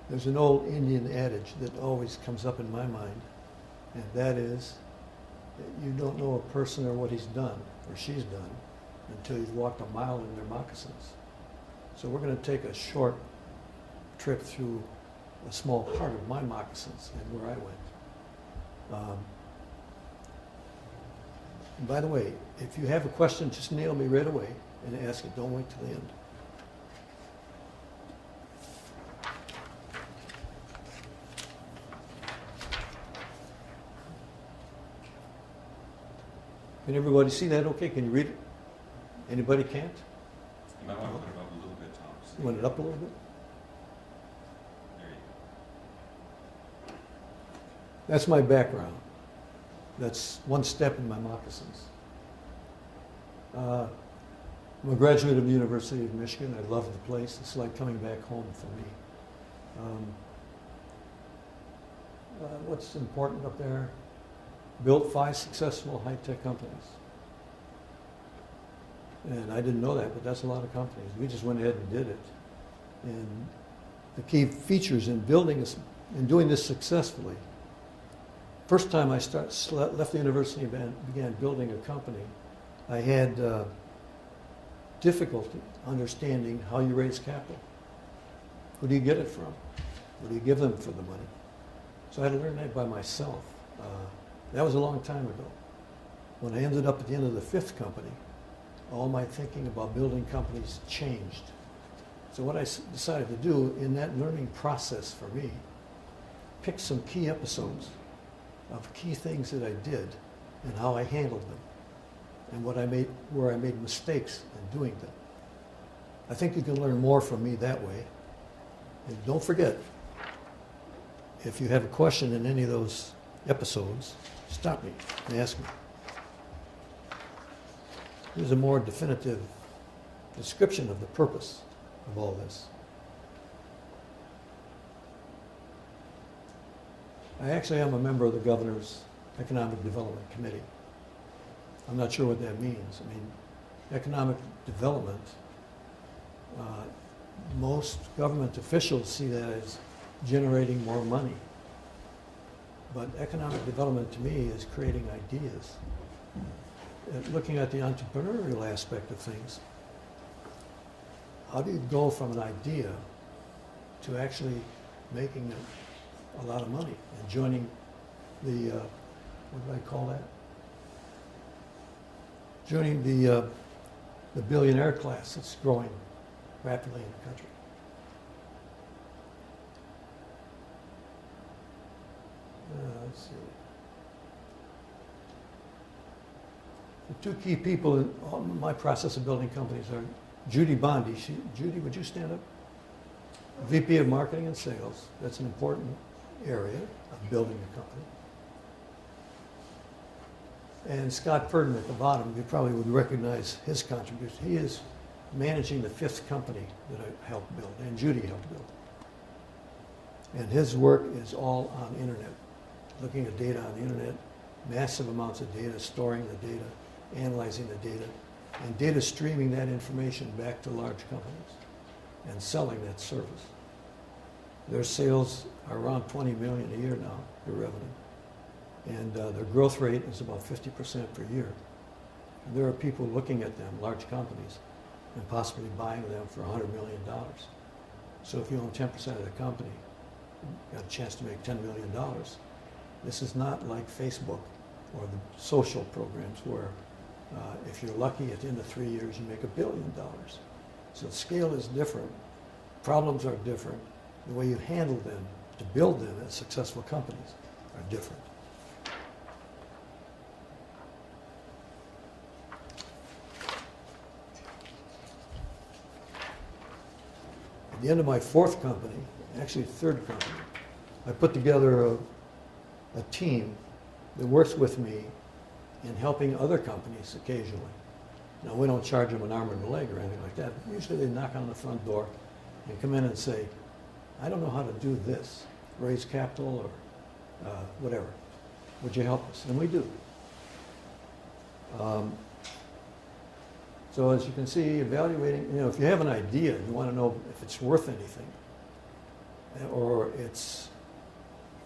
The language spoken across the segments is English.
There's an old Indian adage that always comes up in my mind, and that is that you don't know a person or what he's done or she's done until you've walked a mile in their moccasins. So we're going to take a short trip through a small part of my moccasins and where I went. And by the way, if you have a question, just nail me right away and ask it. Don't wait till the end. Can everybody see that okay? Can you read it? Anybody can't? You might want to put it up a little bit, Tom. You want it up a little bit? There you go. That's my background. That's one step in my moccasins. I'm a graduate of the University of Michigan. I love the place. It's like coming back home for me. What's important up there? Built 5 successful high-tech companies. And I didn't know that, but that's a lot of companies. We just went ahead and did it. And the key features in building this, in doing this successfully, first time I left the university and began building a company, I had difficulty understanding how you raise capital. Who do you get it from? What do you give them for the money? So I had to learn that by myself. That was a long time ago. When I ended up at the end of the 5th company, all my thinking about building companies changed. So what I decided to do in that learning process for me, pick some key episodes of key things that I did and how I handled them and where I made mistakes in doing them. I think you can learn more from me that way. And don't forget, if you have a question in any of those episodes, stop me and ask me. Here's a more definitive description of the purpose of all this. I actually am a member of the Governor's Economic Development Committee. I'm not sure what that means. I mean, economic development, most government officials see that as generating more money. But economic development to me is creating ideas. Looking at the entrepreneurial aspect of things, how do you go from an idea to actually making a lot of money and joining the, what do I call that? Joining the billionaire class that's growing rapidly in the country. Let's see. The 2 key people in my process of building companies are Judy Bondi. Judy, would you stand up? VP of Marketing and Sales. That's an important area of building a company. And Scott Purdon at the bottom, you probably would recognize his contribution. He is managing the 5th company that I helped build, and Judy helped build. And his work is all on the internet, looking at data on the internet, massive amounts of data, storing the data, analyzing the data, and data streaming that information back to large companies and selling that service. Their sales are around 20 million a year now, their revenue. And their growth rate is about 50% per year. And there are people looking at them, large companies, and possibly buying them for $100 million. So if you own 10% of the company, you've got a chance to make $10 million. This is not like Facebook or the social programs where if you're lucky at the end of 3 years, you make $1 billion. So the scale is different. Problems are different. The way you handle them to build them as successful companies are different. At the end of my 4th company, actually 3rd company, I put together a team that works with me in helping other companies occasionally. Now, we don't charge them an arm and a leg or anything like that. Usually they knock on the front door and come in and say, I don't know how to do this, raise capital or whatever. Would you help us? And we do. So as you can see, evaluating, if you have an idea, you want to know if it's worth anything. or it's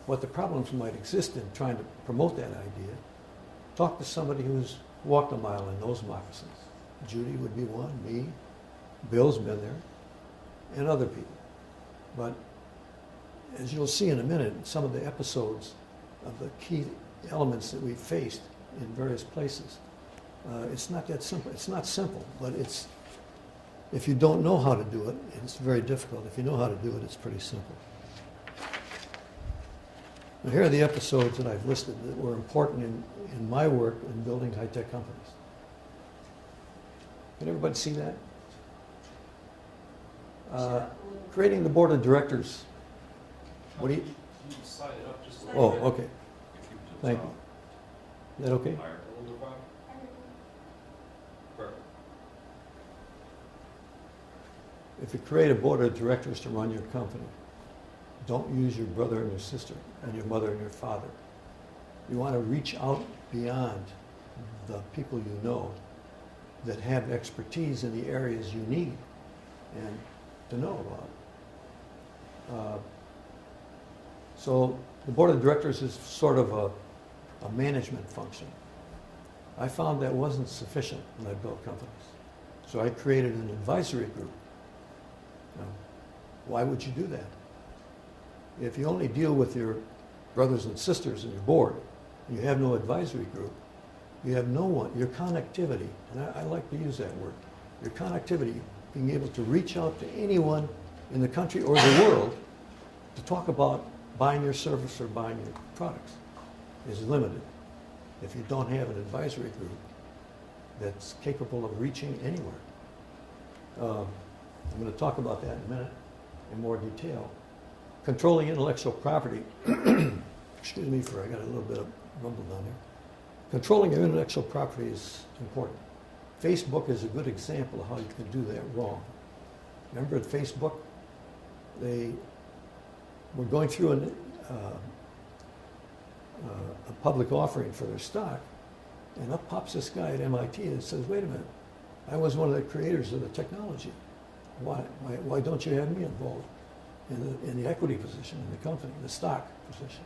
what the problems might exist in trying to promote that idea, talk to somebody who's walked a mile in those moccasins. Judy would be one, me, Bill's been there, and other people. But as you'll see in a minute, some of the episodes of the key elements that we faced in various places, it's not that simple. It's not simple, but it's, if you don't know how to do it, it's very difficult. If you know how to do it, it's pretty simple. Now, here are the episodes that I've listed that were important in my work in building high-tech companies. Can everybody see that? Creating the board of directors. What do you? Can you slide it up just a little Oh, bit? okay. If you to the Thank top, you. Is that okay? higher. A little bit bottom? Perfect. If you create a board of directors to run your company, don't use your brother and your sister and your mother and your father. You want to reach out beyond the people you know that have expertise in the areas you need and to know about. So the board of directors is sort of a management function. I found that wasn't sufficient when I built companies. So I created an advisory group. Now, why would you do that? If you only deal with your brothers and sisters in your board, and you have no advisory group, you have no one, your connectivity, and I like to use that word, your connectivity, being able to reach out to anyone in the country or the world to talk about buying your service or buying your products is limited if you don't have an advisory group that's capable of reaching anywhere. I'm going to talk about that in a minute in more detail. Controlling intellectual property, excuse me I got a little bit of rumble down there. Controlling your intellectual property is important. Facebook is a good example of how you can do that wrong. Remember at Facebook, they were going through a public offering for their stock, and up pops this guy at MIT and says, wait a minute, I was one of the creators of the technology. Why don't you have me involved in the equity position in the company, the stock position?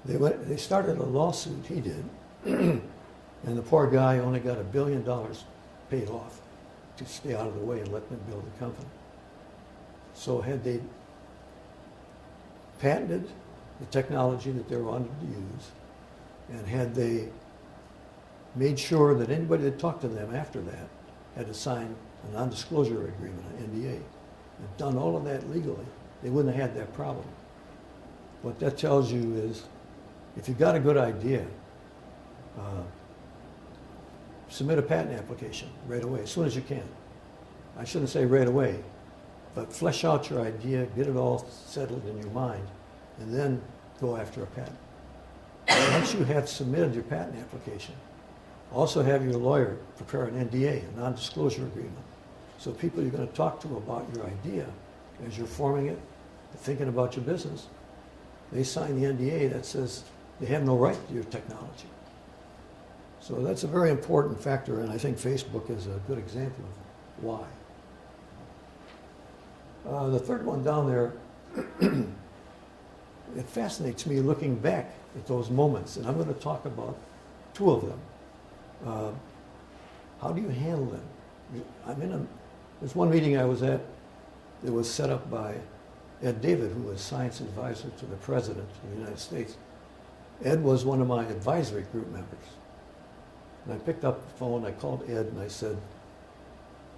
They started a lawsuit, he did, and the poor guy only got $1 billion paid off to stay out of the way and let them build the company. So had they patented the technology that they wanted to use, and had they made sure that anybody that talked to them after that had to sign a non-disclosure agreement, an NDA, and done all of that legally, they wouldn't have had that problem. What that tells you is, if you've got a good idea, submit a patent application right away, as soon as you can. I shouldn't say right away, but flesh out your idea, get it all settled in your mind, and then go after a patent. Once you have submitted your patent application, also have your lawyer prepare an NDA, a non-disclosure agreement. So people you're going to talk to about your idea, as you're forming it, thinking about your business, they sign the NDA that says they have no right to your technology. So that's a very important factor, and I think Facebook is a good example of why. The third one down there, it fascinates me looking back at those moments, and I'm going to talk about two of them. How do you handle them? There's one meeting I was at that was set up by Ed David, who was science advisor to the President of the United States. Ed was one of my advisory group members. And I picked up the phone, I called Ed, and I said,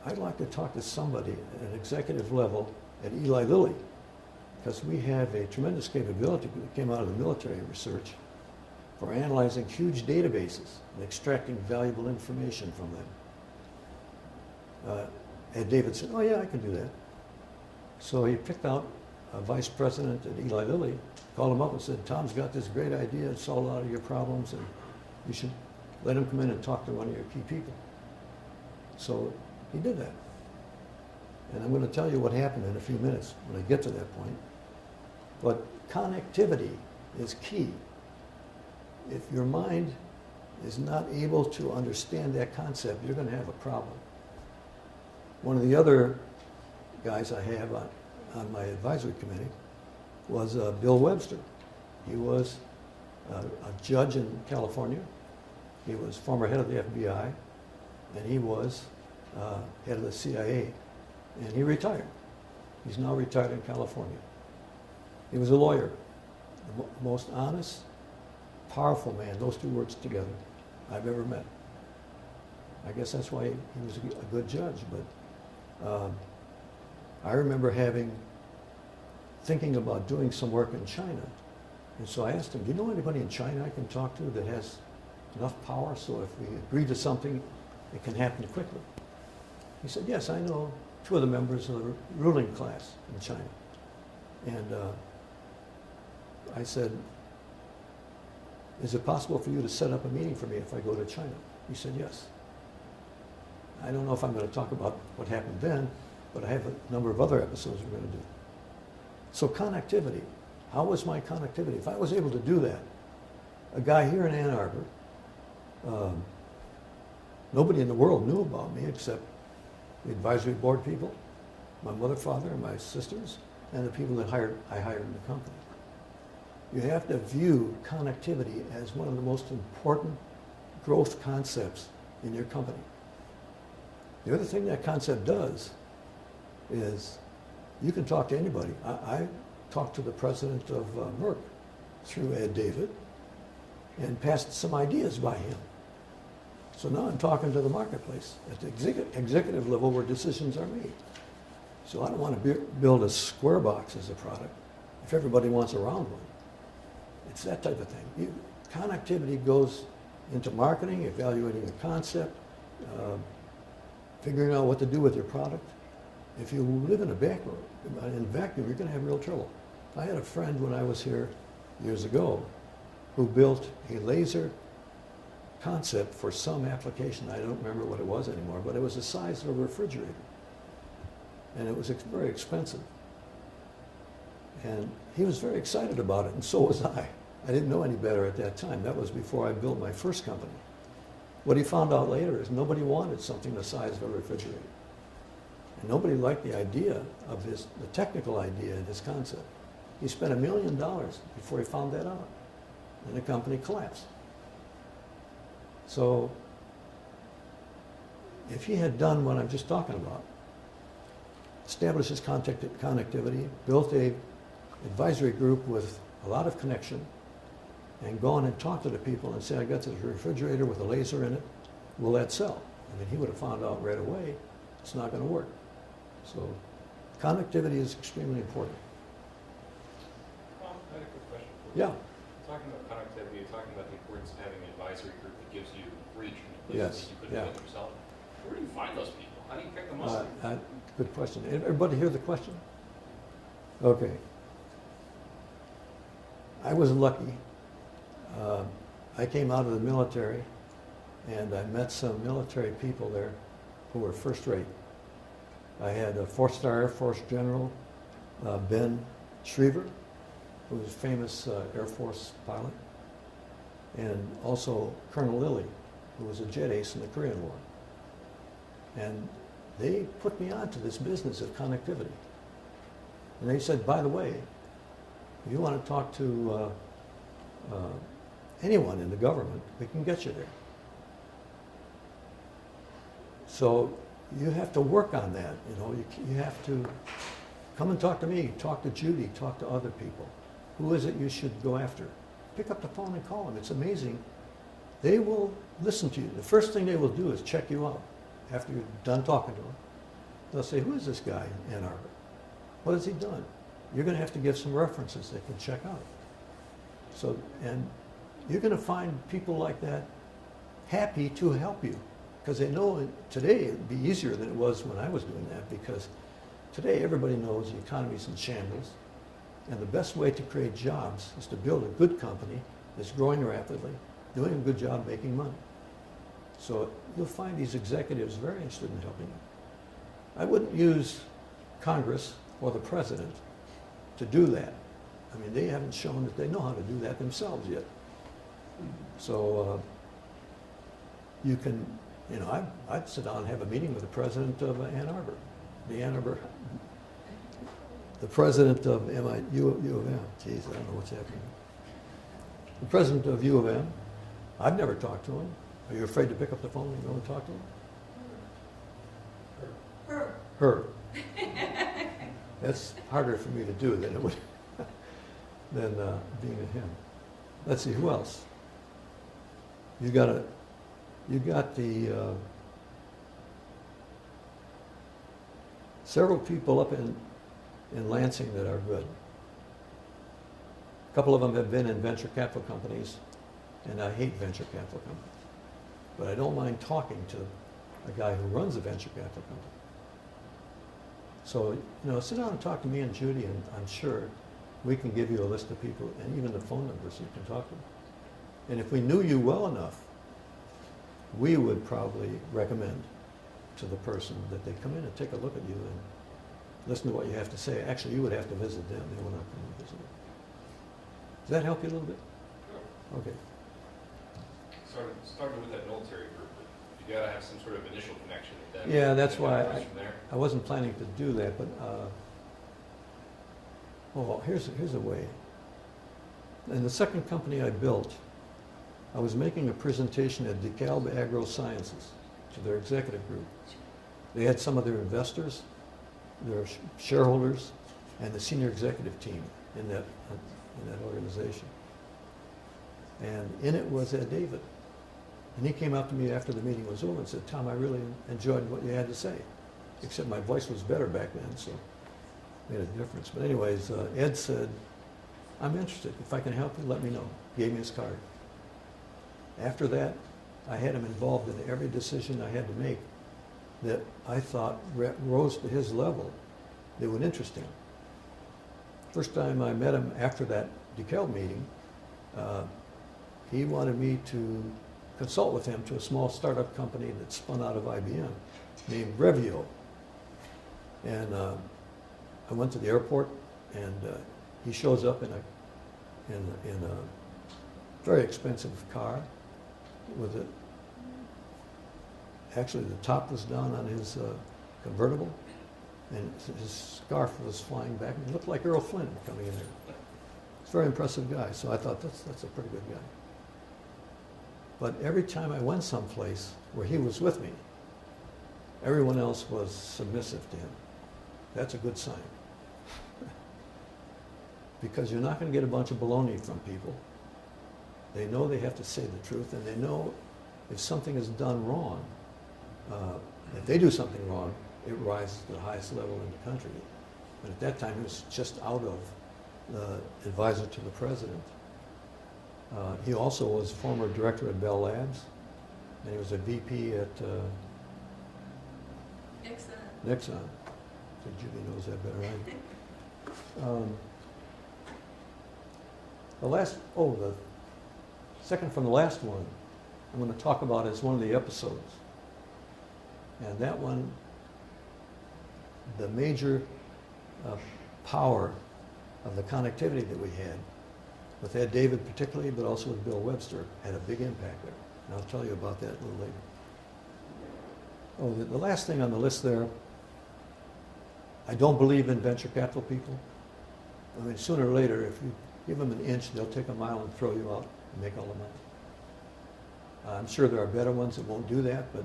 I'd like to talk to somebody at an executive level at Eli Lilly, because we have a tremendous capability that came out of the military research for analyzing huge databases and extracting valuable information from them. Ed David said, oh yeah, I can do that. So he picked out a vice president at Eli Lilly, called him up and said, Tom's got this great idea, it's solved a lot of your problems, and you should let him come in and talk to one of your key people. So he did that. And I'm going to tell you what happened in a few minutes when I get to that point. But connectivity is key. If your mind is not able to understand that concept, you're going to have a problem. One of the other guys I have on my advisory committee was Bill Webster. He was a judge in California. He was former head of the FBI, and he was head of the CIA, and he retired. He's now retired in California. He was a lawyer, the most honest, powerful man, those two words together, I've ever met. I guess that's why he was a good judge, but I remember thinking about doing some work in China. And so I asked him, do you know anybody in China I can talk to that has enough power so if we agree to something, it can happen quickly? He said, yes, I know two of the members of the ruling class in China. And I said, is it possible for you to set up a meeting for me if I go to China? He said, yes. I don't know if I'm going to talk about what happened then, but I have a number of other episodes we're going to do. So connectivity. How was my connectivity? If I was able to do that, a guy here in Ann Arbor, nobody in the world knew about me except the advisory board people, my mother, father, and my sisters, and the people that I hired in the company. You have to view connectivity as one of the most important growth concepts in your company. The other thing that concept does is you can talk to anybody. I talked to the president of Merck through Ed David and passed some ideas by him. So now I'm talking to the marketplace at the executive level where decisions are made. So I don't want to build a square box as a product if everybody wants a round one. It's that type of thing. Connectivity goes into marketing, evaluating the concept, figuring out what to do with your product. If you live in a vacuum, you're going to have real trouble. I had a friend when I was here years ago who built a laser concept for some application. I don't remember what it was anymore, but it was the size of a refrigerator. And it was very expensive. And he was very excited about it, and so was I. I didn't know any better at that time. That was before I built my first company. What he found out later is nobody wanted something the size of a refrigerator. And nobody liked the idea of the technical idea of his concept. He spent $1 million before he found that out. And the company collapsed. So if he had done what I'm just talking about, established his connectivity, built a advisory group with a lot of connection, and gone and talked to the people and said, I got this refrigerator with a laser in it, will that sell? I mean, he would have found out right away it's not going to work. So connectivity is extremely important. Tom, I had a quick question for you. Yeah. Talking about connectivity, you're talking about the importance of having an advisory group that gives you reach into places Yes, that you couldn't yeah. get yourself. Where do you find those people? How do you pick them up? Good question. Everybody hear the question? Okay. I was lucky. I came out of the military, and I met some military people there who were first rate. I had a 4-star Air Force General, Ben Schriever, who was a famous Air Force pilot, and also Colonel Lilly, who was a jet ace in the Korean War. And they put me on to this business of connectivity. And they said, by the way, if you want to talk to anyone in the government, we can get you there. So you have to work on that. You know, you have to come and talk to me, talk to Judy, talk to other people. Who is it you should go after? Pick up the phone and call them. It's amazing. They will listen to you. The first thing they will do is check you out after you're done talking to them. They'll say, who is this guy in Ann Arbor? What has he done? You're going to have to give some references they can check out. So, and you're going to find people like that happy to help you, because they know today it'd be easier than it was when I was doing that, because today everybody knows the economy's in shambles, and the best way to create jobs is to build a good company that's growing rapidly, doing a good job making money. So you'll find these executives very interested in helping you. I wouldn't use Congress or the president to do that. I mean, they haven't shown that they know how to do that themselves yet. So you can, you know, I'd sit down and have a meeting with the president of Ann Arbor, the Ann Arbor the president of U of M. Geez, I don't know what's happening. The president of U of M. I've never talked to him. Are you afraid to pick up the phone and go and talk to him? Her. That's harder for me to do than it would than being a him. Let's see, who else? You got the several people up in Lansing that are good. A couple of them have been in venture capital companies, and I hate venture capital companies. But I don't mind talking to a guy who runs a venture capital company. So, sit down and talk to me and Judy, and I'm sure we can give you a list of people and even the phone numbers you can talk to them. And if we knew you well enough, we would probably recommend to the person that they come in and take a look at you and listen to what you have to say. Actually, you would have to visit them. They will not come and visit you. Does that help you a little bit? Sure. Okay. Started with that military group, you gotta have some sort of initial connection with them. Yeah, that's And then why it goes from there. I wasn't planning to do that, but here's a way. In the second company I built, I was making a presentation at DeKalb Agro Sciences to their executive group. They had some of their investors, their shareholders, and the senior executive team in that organization. And in it was Ed David. And he came up to me after the meeting was over and said, "Tom, I really enjoyed what you had to say." Except my voice was better back then, so it made a difference. But anyways, Ed said, "I'm interested. If I can help you, let me know." Gave me his card. After that, I had him involved in every decision I had to make that I thought rose to his level that would interest him. First time I met him after that DeKalb meeting, he wanted me to consult with him to a small startup company that spun out of IBM named Revio. And I went to the airport, and he shows up in a very expensive car with it. Actually, the top was down on his convertible, and his scarf was flying back. He looked like Earl Flynn coming in there. He's a very impressive guy, so I thought that's a pretty good guy. But every time I went someplace where he was with me, everyone else was submissive to him. That's a good sign. Because you're not going to get a bunch of baloney from people. They know they have to say the truth, and they know if something is done wrong, if they do something wrong, it rises to the highest level in the country. But at that time, he was just out of the advisor to the president. He also was former director at Bell Labs, and he was a VP at Nixon. So Judy knows that better than I do. The second from the last one I'm going to talk about is one of the episodes. And that one, the major power of the connectivity that we had, with Ed David particularly, but also with Bill Webster, had a big impact there. And I'll tell you about that a little later. Oh, the last thing on the list there, I don't believe in venture capital people. I mean, sooner or later, if you give them an inch, they'll take a mile and throw you out and make all the money. I'm sure there are better ones that won't do that, but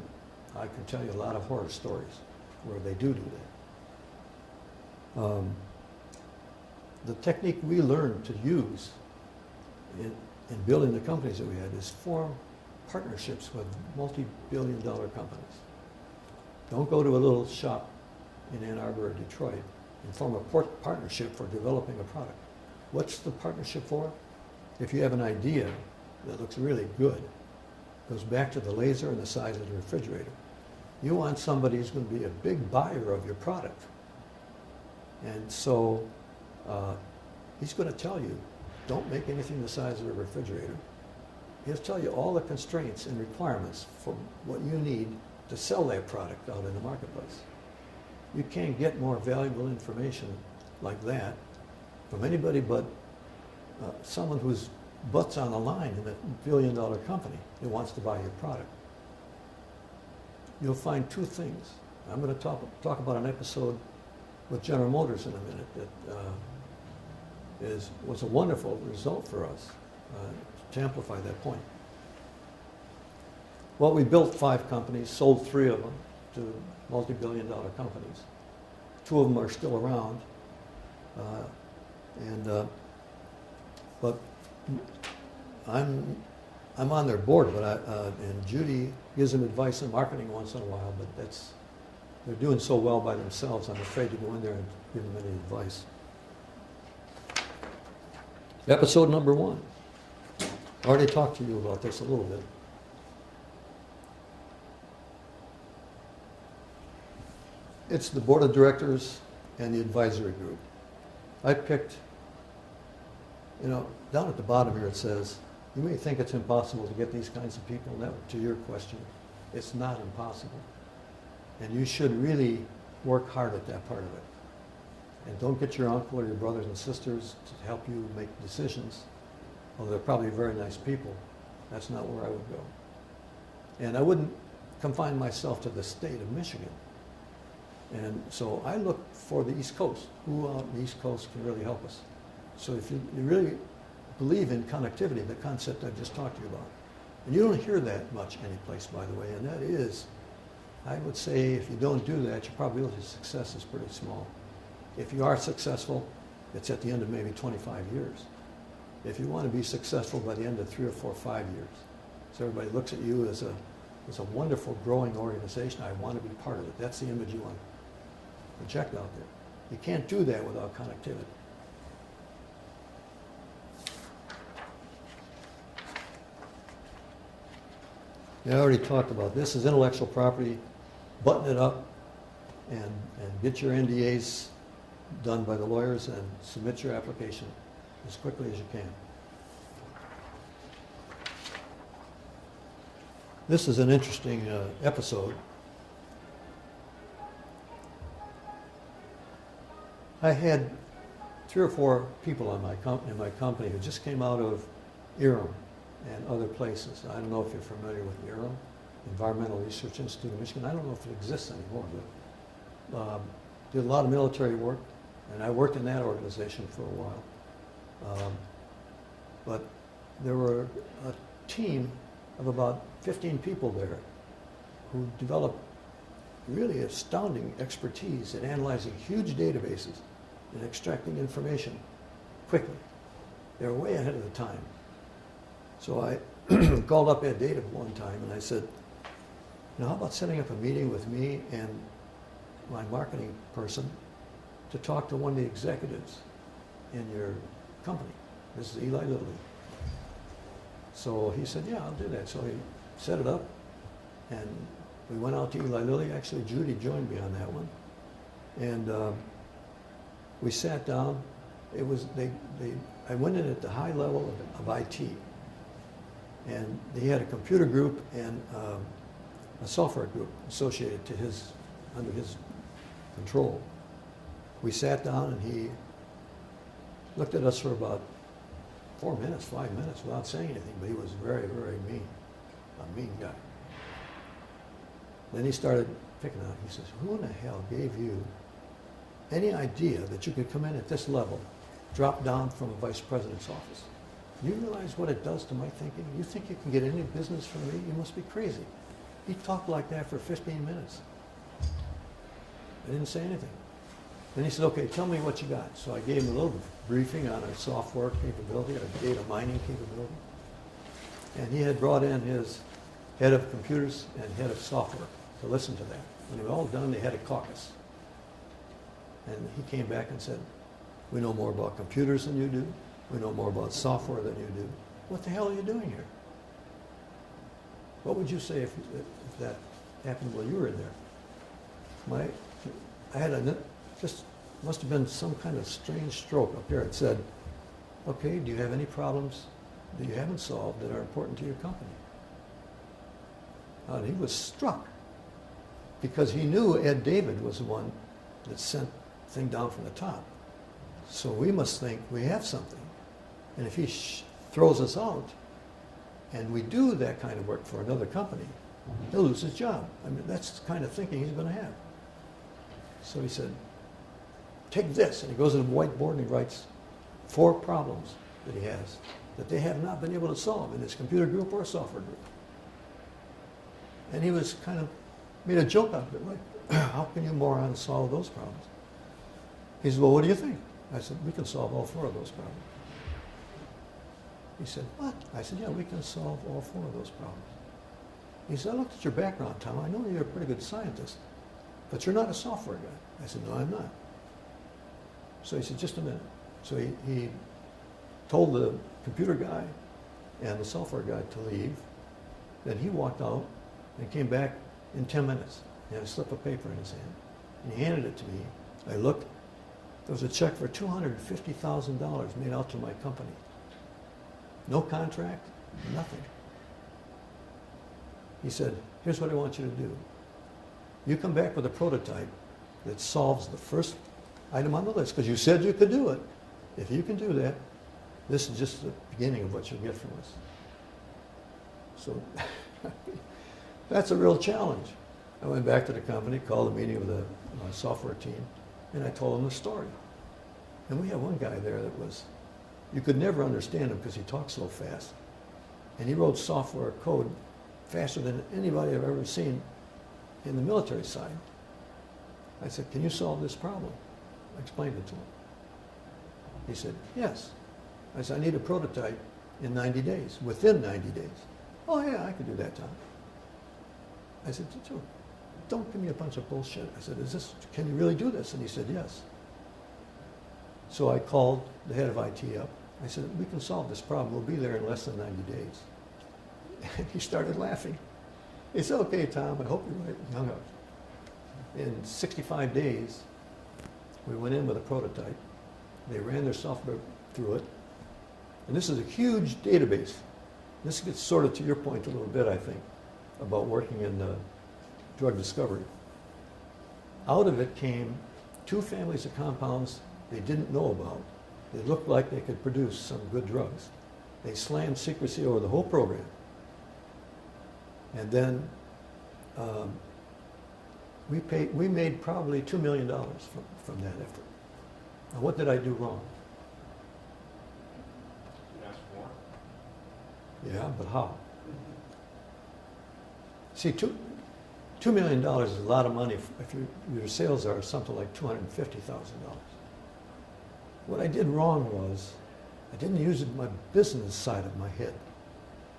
I can tell you a lot of horror stories where they do that. The technique we learned to use in building the companies that we had is form partnerships with multi-billion-dollar companies. Don't go to a little shop in Ann Arbor or Detroit and form a partnership for developing a product. What's the partnership for? If you have an idea that looks really good, goes back to the laser and the size of the refrigerator. You want somebody who's going to be a big buyer of your product. And so he's going to tell you, don't make anything the size of a refrigerator. He'll tell you all the constraints and requirements for what you need to sell that product out in the marketplace. You can't get more valuable information like that from anybody but someone whose butt's on the line in a billion-dollar company that wants to buy your product. You'll find two things. I'm going to talk about an episode with General Motors in a minute that was a wonderful result for us to amplify that point. Well, we built 5 companies, sold 3 of them to multi-billion-dollar companies. 2 of them are still around, but I'm on their board, and Judy gives them advice on marketing once in a while, but they're doing so well by themselves, I'm afraid to go in there and give them any advice. Episode number 1. I already talked to you about this a little bit. It's the board of directors and the advisory group. I picked, down at the bottom here it says, you may think it's impossible to get these kinds of people. Now, to your question, it's not impossible. And you should really work hard at that part of it. And don't get your uncle or your brothers and sisters to help you make decisions, although they're probably very nice people. That's not where I would go. And I wouldn't confine myself to the state of Michigan. And so I look for the East Coast. Who out on the East Coast can really help us? So if you really believe in connectivity, the concept I just talked to you about, and you don't hear that much anyplace, by the way, and that is, I would say if you don't do that, your probability of success is pretty small. If you are successful, it's at the end of maybe 25 years. If you want to be successful by the end of 3 or 4 or 5 years, so everybody looks at you as a wonderful growing organization, I want to be part of it. That's the image you want to project out there. You can't do that without connectivity. I already talked about this. Is intellectual property. Button it up and get your NDAs done by the lawyers and submit your application as quickly as you can. This is an interesting episode. I had 3 or 4 people in my company who just came out of IRM and other places. I don't know if you're familiar with IRM, Environmental Research Institute of Michigan. I don't know if it exists anymore, but did a lot of military work, and I worked in that organization for a while. But there were a team of about 15 people there who developed really astounding expertise in analyzing huge databases and extracting information quickly. They were way ahead of the time. So I called up Ed Data one time and I said, how about setting up a meeting with me and my marketing person to talk to one of the executives in your company? This is Eli Lilly. So he said, yeah, I'll do that. So he set it up and we went out to Eli Lilly. Actually, Judy joined me on that one. And we sat down. It was, I went in at the high level of IT. And he had a computer group and a software group associated to under his control. We sat down and he looked at us for about 4 minutes, 5 minutes without saying anything, but he was very, very mean, a mean guy. Then he started picking on, he says, who in the hell gave you any idea that you could come in at this level, drop down from a vice president's office? You realize what it does to my thinking? You think you can get any business from me? You must be crazy. He talked like that for 15 minutes. I didn't say anything. Then he said, okay, tell me what you got. So I gave him a little briefing on our software capability, our data mining capability. And he had brought in his head of computers and head of software to listen to that. When they were all done, they had a caucus. And he came back and said, we know more about computers than you do. We know more about software than you do. What the hell are you doing here? What would you say if that happened while you were in there? I had just must have been some kind of strange stroke up here. It said, okay, do you have any problems that you haven't solved that are important to your company? And he was struck because he knew Ed David was the one that sent the thing down from the top. So we must think we have something. And if he throws us out and we do that kind of work for another company, he'll lose his job. I mean, that's the kind of thinking he's going to have. So he said, take this, and he goes to the whiteboard and he writes 4 problems that he has that they have not been able to solve in his computer group or software group. And he was kind of made a joke out of it, like, how can you morons solve those problems? He said, well, what do you think? I said, we can solve all 4 of those problems. He said, what? I said, yeah, we can solve all 4 of those problems. He said, I looked at your background, Tom. I know you're a pretty good scientist, but you're not a software guy. I said, no, I'm not. So he said, just a minute. So he told the computer guy and the software guy to leave. Then he walked out and came back in 10 minutes. He had a slip of paper in his hand. And he handed it to me. I looked. There was a check for $250,000 made out to my company. No contract, nothing. He said, here's what I want you to do. You come back with a prototype that solves the first item on the list, because you said you could do it. If you can do that, this is just the beginning of what you'll get from us. So that's a real challenge. I went back to the company, called a meeting with the software team, and I told them the story. And we had one guy there that was, you could never understand him because he talked so fast. And he wrote software code faster than anybody I've ever seen in the military side. I said, can you solve this problem? I explained it to him. He said, yes. I said, I need a prototype in 90 days, within 90 days. Oh yeah, I can do that, Tom. I said, don't give me a bunch of bullshit. I said, can you really do this? And he said, yes. So I called the head of IT up. I said, we can solve this problem. We'll be there in less than 90 days. And he started laughing. He said, okay, Tom, I hope you're right. He hung up. In 65 days, we went in with a prototype. They ran their software through it. And this is a huge database. This gets sort of to your point a little bit, I think, about working in drug discovery. Out of it came 2 families of compounds they didn't know about. They looked like they could produce some good drugs. They slammed secrecy over the whole program. And then we made probably $2 million from that effort. Now, what did I do wrong? You asked for more? Yeah, but how? See, $2 million is a lot of money if your sales are something like $250,000. What I did wrong was I didn't use my business side of my head.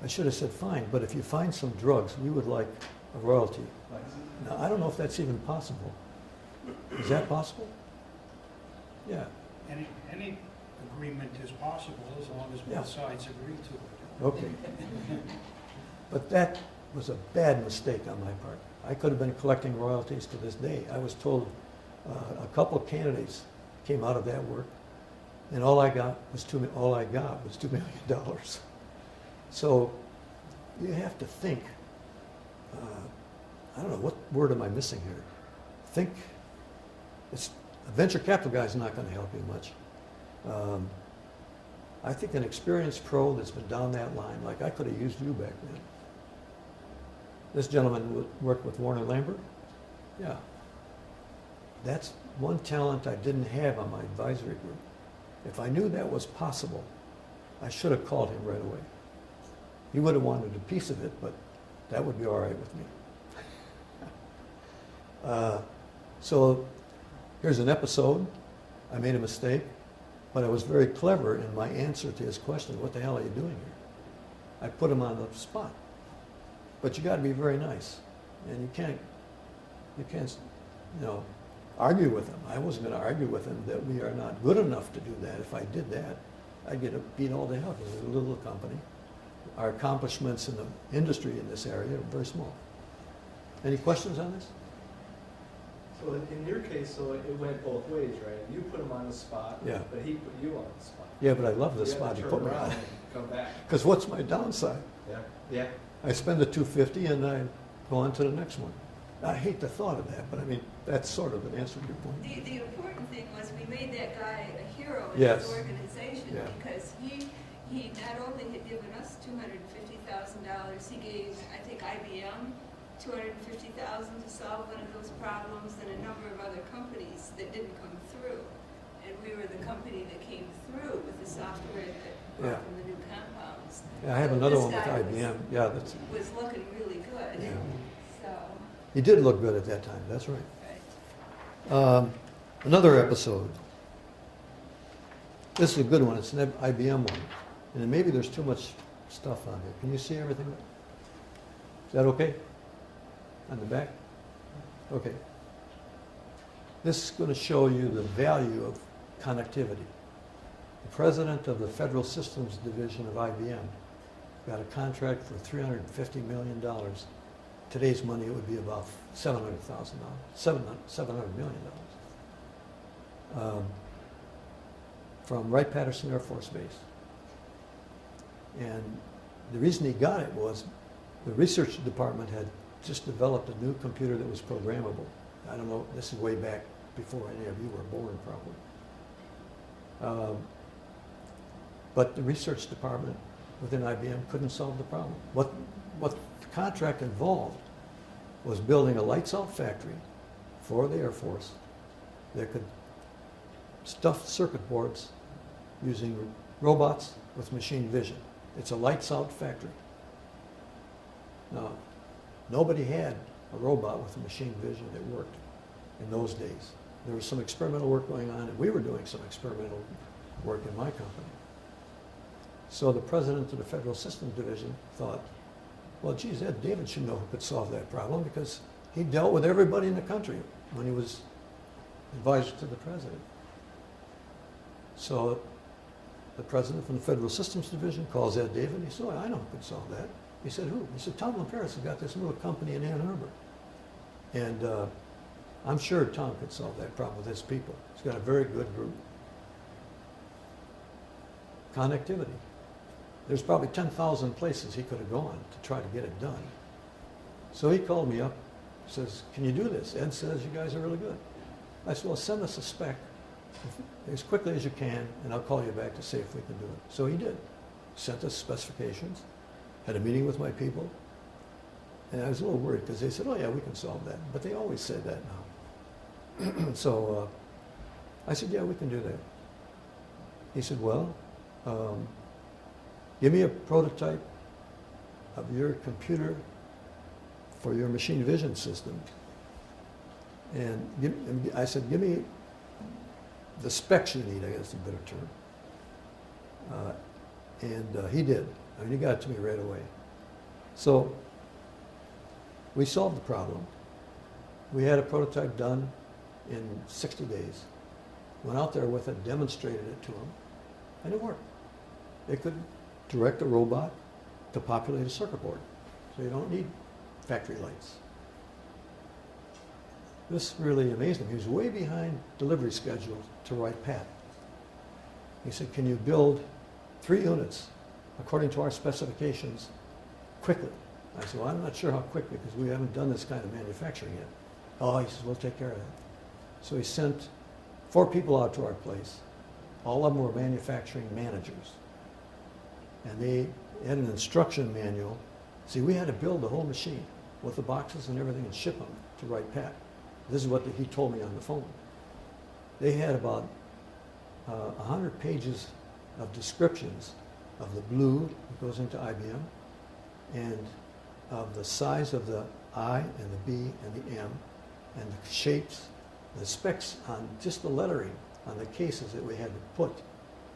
I should have said, fine, but if you find some drugs, we would like a royalty. Now, I don't know if that's even possible. Is that possible? Yeah. Any agreement is possible as long as Yeah. both sides agree to it. Okay. But that was a bad mistake on my part. I could have been collecting royalties to this day. I was told a couple of candidates came out of that work, and all I got was $2 million. So you have to think. I don't know, what word am I missing here? Think. A venture capital guy is not going to help you much. I think an experienced pro that's been down that line, like I could have used you back then. This gentleman worked with Warner Lambert. Yeah. That's one talent I didn't have on my advisory group. If I knew that was possible, I should have called him right away. He would have wanted a piece of it, but that would be all right with me. So here's an episode. I made a mistake, but I was very clever in my answer to his question, what the hell are you doing here? I put him on the spot. But you got to be very nice, and you can't, argue with him. I wasn't going to argue with him that we are not good enough to do that. If I did that, I'd get beat all to hell because we're a little company. Our accomplishments in the industry in this area are very small. Any questions on this? So in your case, so it went both ways, right? You put him on the spot, Yeah. but he put you on the spot. Yeah, but I love the You had spot to you turn put me around on. and come back. Because what's my downside? Yeah. Yeah. I spend the $250 and I go on to the next one. I hate the thought of that, but I mean, that's sort of an answer to your point. The important thing was we made that guy a hero in Yes. his organization Yeah. because he not only had given us $250,000, he gave, I think, IBM $250,000 to solve one of those problems and a number of other companies that didn't come through. software that Yeah. brought from the new compounds. Yeah, I have So another this one with guy IBM. Yeah, that's, Was looking really good, yeah. so, He did look good at that time, that's right. right. Another episode. This is a good one, it's an IBM one. And maybe there's too much stuff on here. Can you see everything? Is that okay? On the back? Okay. This is going to show you the value of connectivity. The president of the Federal Systems Division of IBM got a contract for $350 million. Today's money, it would be about $700,000, $700 million. From Wright-Patterson Air Force Base. And the reason he got it was the research department had just developed a new computer that was programmable. I don't know, this is way back before any of you were born probably. But the research department within IBM couldn't solve the problem. What the contract involved was building a lights-out factory for the Air Force that could stuff circuit boards using robots with machine vision. It's a lights-out factory. Now, nobody had a robot with machine vision that worked in those days. There was some experimental work going on, and we were doing some experimental work in my company. So the president of the Federal Systems Division thought, well, geez, Ed David should know who could solve that problem because he dealt with everybody in the country when he was advisor to the president. So the president from the Federal Systems Division calls Ed David, and he said, oh, I know who could solve that. He said, who? He said, Tom Limperis has got this little company in Ann Arbor. And I'm sure Tom could solve that problem with his people. He's got a very good group. Connectivity. There's probably 10,000 places he could have gone to try to get it done. So he called me up, says, can you do this? Ed says, you guys are really good. I said, well, send us a spec as quickly as you can, and I'll call you back to see if we can do it. So he did. Sent us specifications, had a meeting with my people, and I was a little worried because they said, oh yeah, we can solve that. But they always say that now. So I said, yeah, we can do that. He said, well, give me a prototype of your computer for your machine vision system. And I said, give me the specs you need, I guess is a better term. And he did. I mean, he got it to me right away. So we solved the problem. We had a prototype done in 60 days. Went out there with it, demonstrated it to him, and it worked. It could direct a robot to populate a circuit board. So you don't need factory lights. This really amazed him. He was way behind delivery schedule to Wright-Pat. He said, can you build 3 units according to our specifications quickly? I said, well, I'm not sure how quickly because we haven't done this kind of manufacturing yet. Oh, he says, we'll take care of that. So he sent 4 people out to our place. All of them were manufacturing managers. And they had an instruction manual. See, we had to build the whole machine with the boxes and everything and ship them to Wright-Pat. This is what he told me on the phone. They had about 100 pages of descriptions of the blue that goes into IBM and of the size of the I and the B and the M and the shapes, the specs on just the lettering on the cases that we had to put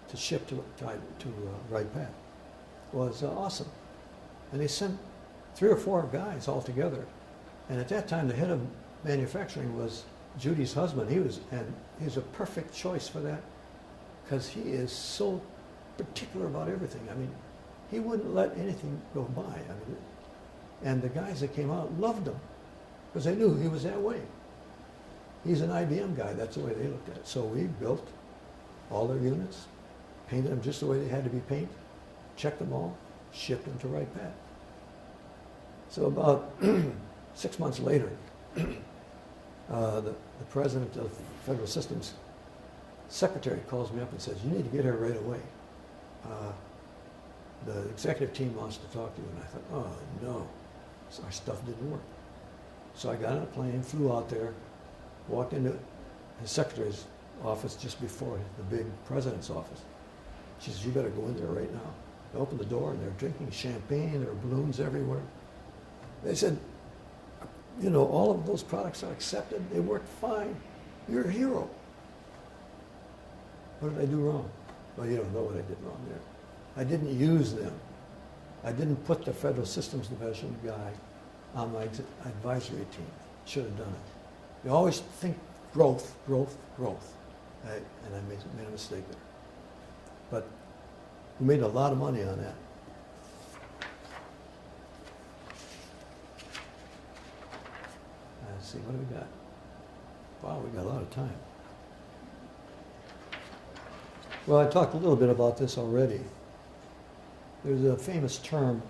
to ship to Wright-Pat. Was awesome. And they sent 3 or 4 guys all together. And at that time, the head of manufacturing was Judy's husband. He was a perfect choice for that because he is so particular about everything. I mean, he wouldn't let anything go by. I mean, and the guys that came out loved him because they knew he was that way. He's an IBM guy. That's the way they looked at it. So we built all their units, painted them just the way they had to be painted, checked them all, shipped them to Wright-Pat. So about 6 months later, the president of Federal Systems secretary calls me up and says, you need to get here right away. The executive team wants to talk to you. And I thought, oh no, so our stuff didn't work. So I got on a plane, flew out there, walked into his secretary's office just before the big president's office. She says, you better go in there right now. I opened the door and they're drinking champagne, there are balloons everywhere. They said, you know, all of those products are accepted, they work fine. You're a hero. What did I do wrong? Well, you don't know what I did wrong there. I didn't use them. I didn't put the Federal Systems Division guy on my advisory team. Should have done it. You always think growth, growth, growth. And I made a mistake there. But we made a lot of money on that. Let's see, what do we got? Wow, we got a lot of time. Well, I talked a little bit about this already. There's a famous term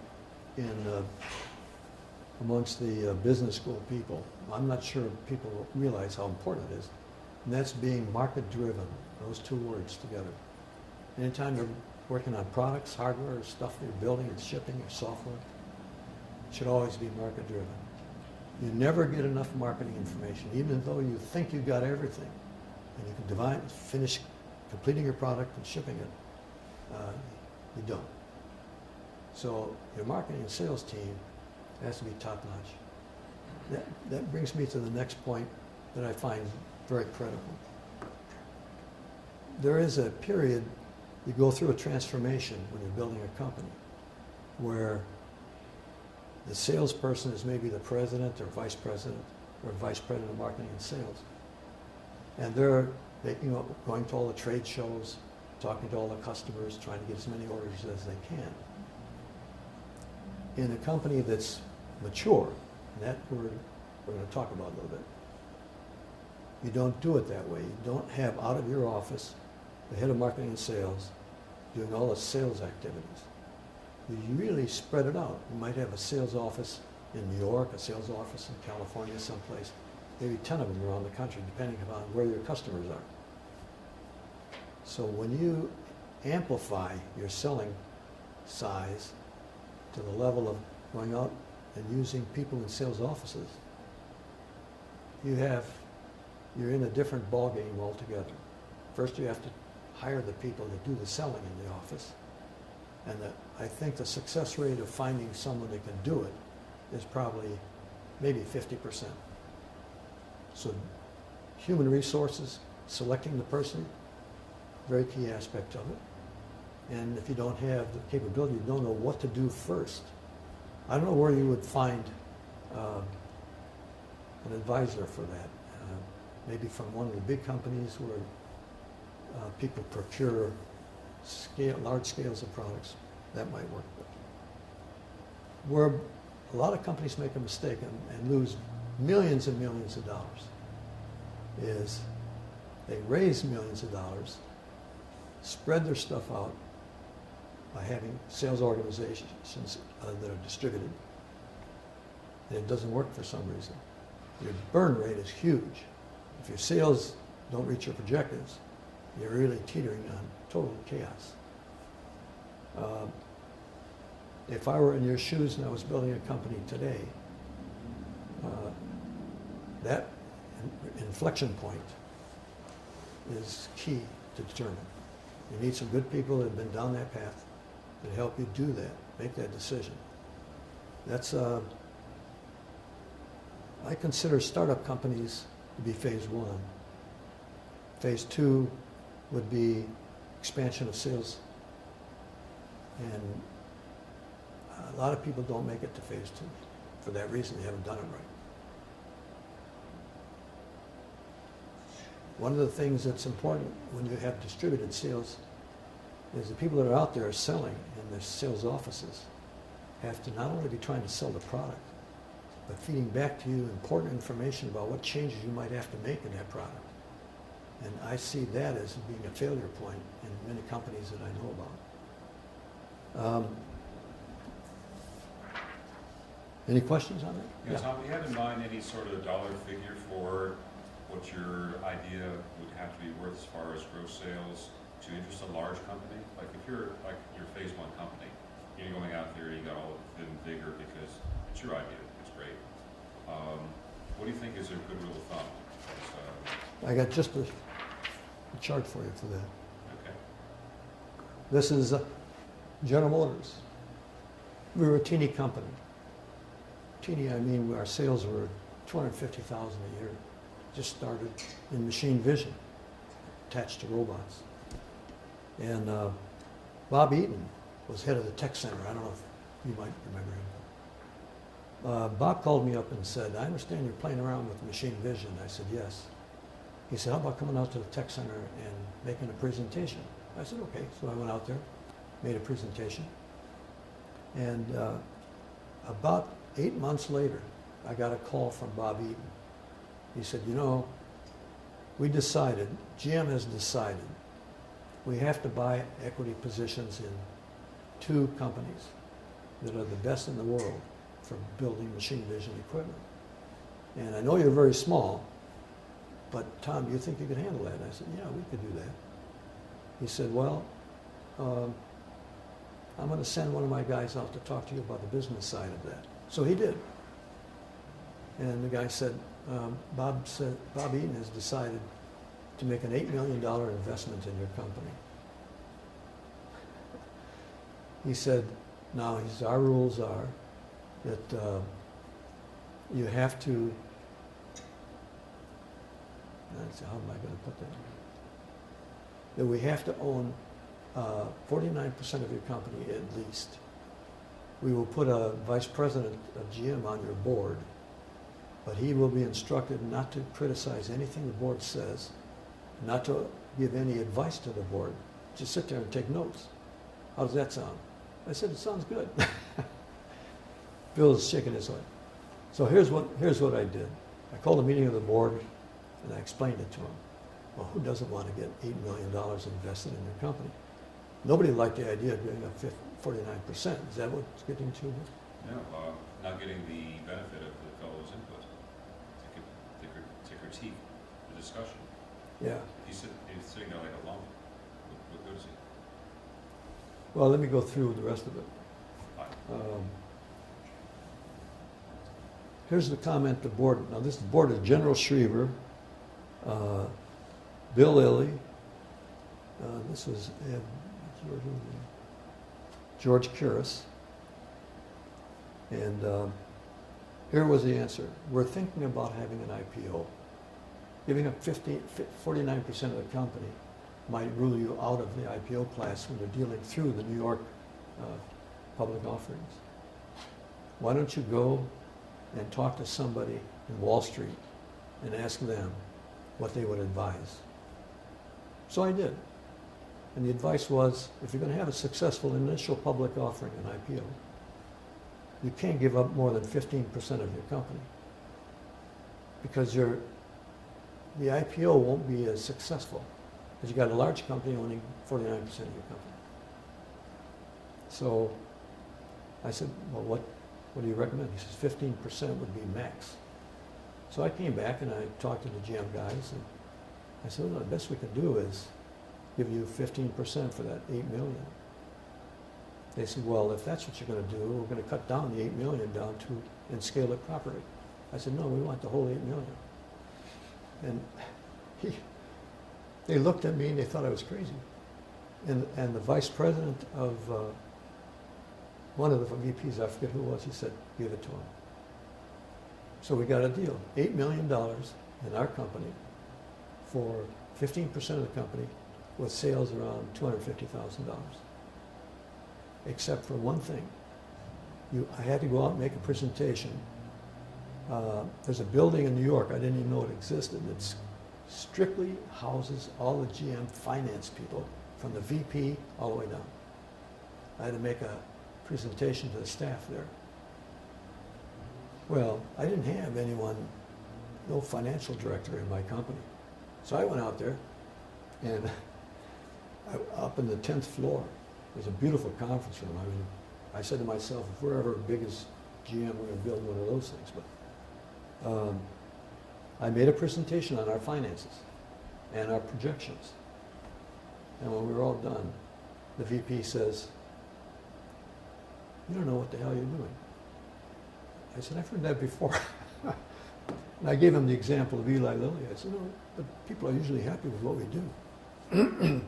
in amongst the business school people. I'm not sure people realize how important it is. And that's being market-driven, those two words together. Anytime you're working on products, hardware, stuff you're building and shipping, or software, it should always be market-driven. You never get enough marketing information, even though you think you've got everything. And you can finish completing your product and shipping it. You don't. So your marketing and sales team has to be top-notch. That brings me to the next point that I find very critical. There is a period, you go through a transformation when you're building a company, where the salesperson is maybe the president or vice president of marketing and sales. And they're going to all the trade shows, talking to all the customers, trying to get as many orders as they can. In a company that's mature, and that we're going to talk about a little bit, you don't do it that way. You don't have out of your office the head of marketing and sales doing all the sales activities. You really spread it out. You might have a sales office in New York, a sales office in California, someplace, maybe 10 of them around the country, depending upon where your customers are. So when you amplify your selling size to the level of going out and using people in sales offices, you're in a different ballgame altogether. First you have to hire the people that do the selling in the office. And I think the success rate of finding someone that can do it is probably maybe 50%. So human resources, selecting the person, very key aspect of it. And if you don't have the capability, you don't know what to do first. I don't know where you would find an advisor for that. Maybe from one of the big companies where people procure large scales of products. That might work. Where a lot of companies make a mistake and lose millions and millions of dollars is they raise millions of dollars, spread their stuff out by having sales organizations that are distributed, and it doesn't work for some reason. Your burn rate is huge. If your sales don't reach your objectives, you're really teetering on total chaos. If I were in your shoes and I was building a company today, that inflection point is key to determine. You need some good people that have been down that path that help you do that, make that decision. That's, I consider startup companies to be phase one. Phase two would be expansion of sales. And a lot of people don't make it to phase two. For that reason, they haven't done it right. One of the things that's important when you have distributed sales is the people that are out there selling in their sales offices have to not only be trying to sell the product, but feeding back to you important information about what changes you might have to make in that product. And I see that as being a failure point in many companies that I know about. Any questions on that? Yeah, Tom, do you have in mind any sort of dollar figure for what your idea would have to be worth as far as gross sales to interest a large company? Like if you're like your phase one company, you're going out there, you got all the vigor because it's your idea, it's great. What do you think is a good rule of thumb? I got just a chart for you for that. Okay. This is General Motors. We were a teeny company. Teeny, I mean, our sales were $250,000 a year. Just started in machine vision, attached to robots. And Bob Eaton was head of the tech center. I don't know if you might remember him. Bob called me up and said, I understand you're playing around with machine vision. I said, yes. He said, how about coming out to the tech center and making a presentation? I said, okay. So I went out there, made a presentation. And about 8 months later, I got a call from Bob Eaton. He said, you know, we decided, GM has decided, we have to buy equity positions in 2 companies that are the best in the world for building machine vision equipment. And I know you're very small, but Tom, do you think you could handle that? I said, yeah, we could do that. He said, well, I'm going to send one of my guys out to talk to you about the business side of that. So he did. And the guy said, Bob Eaton has decided to make an $8 million investment in your company. He said, now our rules are that you have to, how am I going to put that? That we have to own 49% of your company at least. We will put a vice president of GM on your board, but he will be instructed not to criticize anything the board says, not to give any advice to the board, just sit there and take notes. How does that sound? I said, it sounds good. Bill's shaking his head. So here's what I did. I called a meeting of the board and I explained it to him. Well, who doesn't want to get $8 million invested in your company? Nobody liked the idea of giving up 49%. Is that what's getting to you? No, not getting the benefit of the fellow's input to critique the discussion. Yeah. He's sitting there like a lump. What good is he? Well, let me go through the rest of it. Fine. Here's the comment the board, now this board is General Schriever, Bill Lilly, this was George Kiris, and here was the answer. We're thinking about having an IPO. Giving up 49% of the company might rule you out of the IPO class when you're dealing through the New York public offerings. Why don't you go and talk to somebody in Wall Street and ask them what they would advise? So I did. And the advice was, if you're going to have a successful initial public offering, an IPO, you can't give up more than 15% of your company, because the IPO won't be as successful, because you got a large company owning 49% of your company. So I said, well, what do you recommend? He says 15% would be max. So I came back and I talked to the GM guys, and I said, well, the best we can do is give you 15% for that $8 million. They said, well, if that's what you're going to do, we're going to cut down the $8 million down to and scale it properly. I said, no, we want the whole $8 million. And they looked at me and they thought I was crazy. And the vice president of one of the VPs, I forget who it was, he said, give it to him. So we got a deal, $8 million in our company for 15% of the company with sales around $250,000. Except for one thing. I had to go out and make a presentation. There's a building in New York, I didn't even know it existed, that strictly houses all the GM finance people from the VP all the way down. I had to make a presentation to the staff there. Well, I didn't have anyone, no financial director in my company. So I went out there and up in the 10th floor, there's a beautiful conference room. I said to myself, if we're ever big as GM, we're going to build one of those things. But I made a presentation on our finances and our projections. And when we were all done, the VP says, you don't know what the hell you're doing. I said, I've heard that before. And I gave him the example of Eli Lilly. I said, no, but people are usually happy with what we do.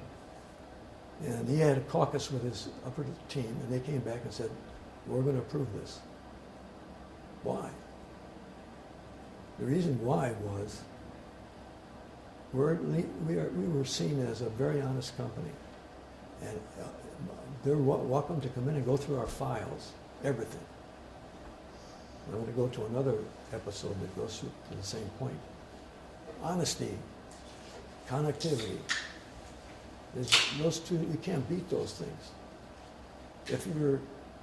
And he had a caucus with his upper team, and they came back and said, we're going to approve this. Why? The reason why was we were seen as a very honest company. And they're welcome to come in and go through our files, everything. I'm going to go to another episode that goes to the same point. Honesty, connectivity. Those two, you can't beat those things. If you're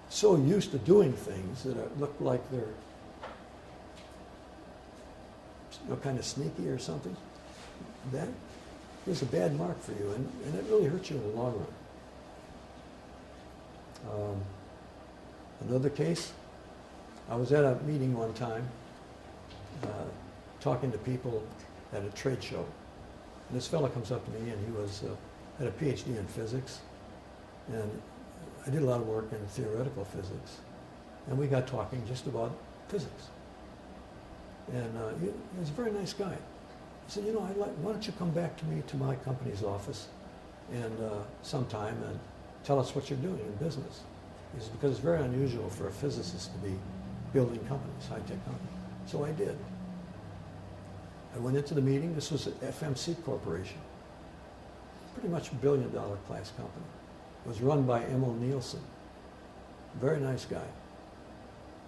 so used to doing things that look like they're kind of sneaky or something, that is a bad mark for you, and it really hurts you in the long run. Another case, I was at a meeting one time talking to people at a trade show. And this fellow comes up to me, and he had a PhD in physics. And I did a lot of work in theoretical physics. And we got talking just about physics. And he was a very nice guy. He said, why don't you come back to me, to my company's office, and sometime, and tell us what you're doing in business. He said, because it's very unusual for a physicist to be building companies, high-tech companies. So I did. I went into the meeting. This was at FMC Corporation. Pretty much $1 billion class company. It was run by Emil Nielsen. Very nice guy.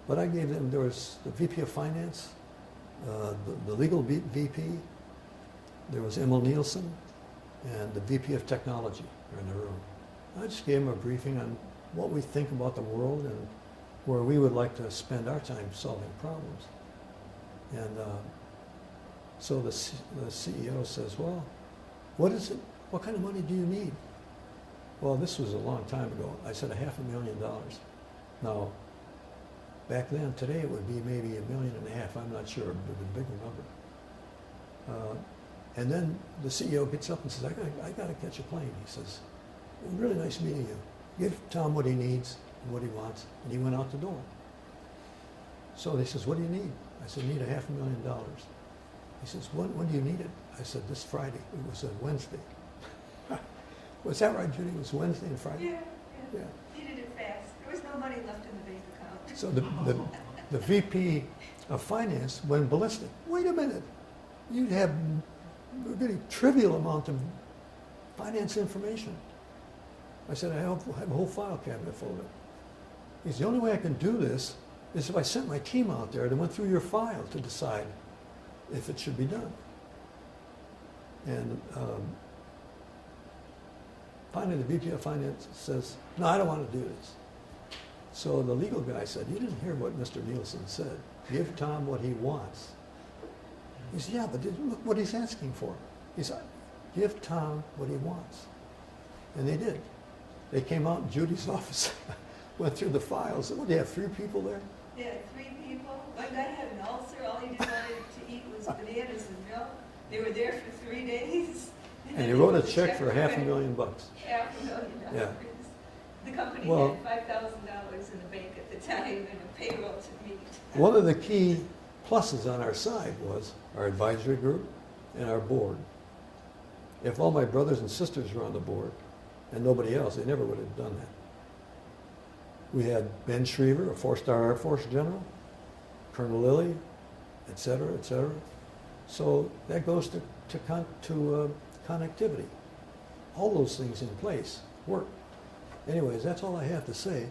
But I gave them, there was the VP of Finance, the legal VP, there was Emil Nielsen, and the VP of Technology were in the room. I just gave them a briefing on what we think about the world and where we would like to spend our time solving problems. And so the CEO says, well, what is it? What kind of money do you need? Well, this was a long time ago. I said $500,000. Now, back then, today it would be maybe $1.5 million. I'm not sure, but a bigger number. And then the CEO gets up and says, I got to catch a plane. He says, really nice meeting you. Give Tom what he needs and what he wants. And he went out the door. So he says, what do you need? I said, need $500,000. He says, when do you need it? I said, this Friday. It was a Wednesday. Was that right, Judy? It was Wednesday and Friday? Yeah. Needed it fast. There was no money left in the bank account. So the VP of Finance went ballistic. Wait a minute. You have a really trivial amount of finance information. I said, I have a whole file cabinet full of it. He said, the only way I can do this is if I sent my team out there that went through your file to decide if it should be done. And finally, the VP of Finance says, no, I don't want to do this. So the legal guy said, you didn't hear what Mr. Nielsen said. Give Tom what he wants. He said, yeah, but look what he's asking for. He said, give Tom what he wants. And they did. They came out in Judy's office, went through the files. What, do you have 3 people there? Yeah, 3 people. One guy had an ulcer. All he just wanted to eat was bananas and milk. They were there for 3 days. And he wrote a check for $500,000. $500,000. Yeah. The company Well, had $5,000 in the bank at the time and a payroll to meet. One of the key pluses on our side was our advisory group and our board. If all my brothers and sisters were on the board and nobody else, they never would have done that. We had Ben Schriever, a 4-star Air Force general, Colonel Lilly, et cetera, et cetera. So that goes to connectivity. All those things in place work. Anyways, that's all I have to say.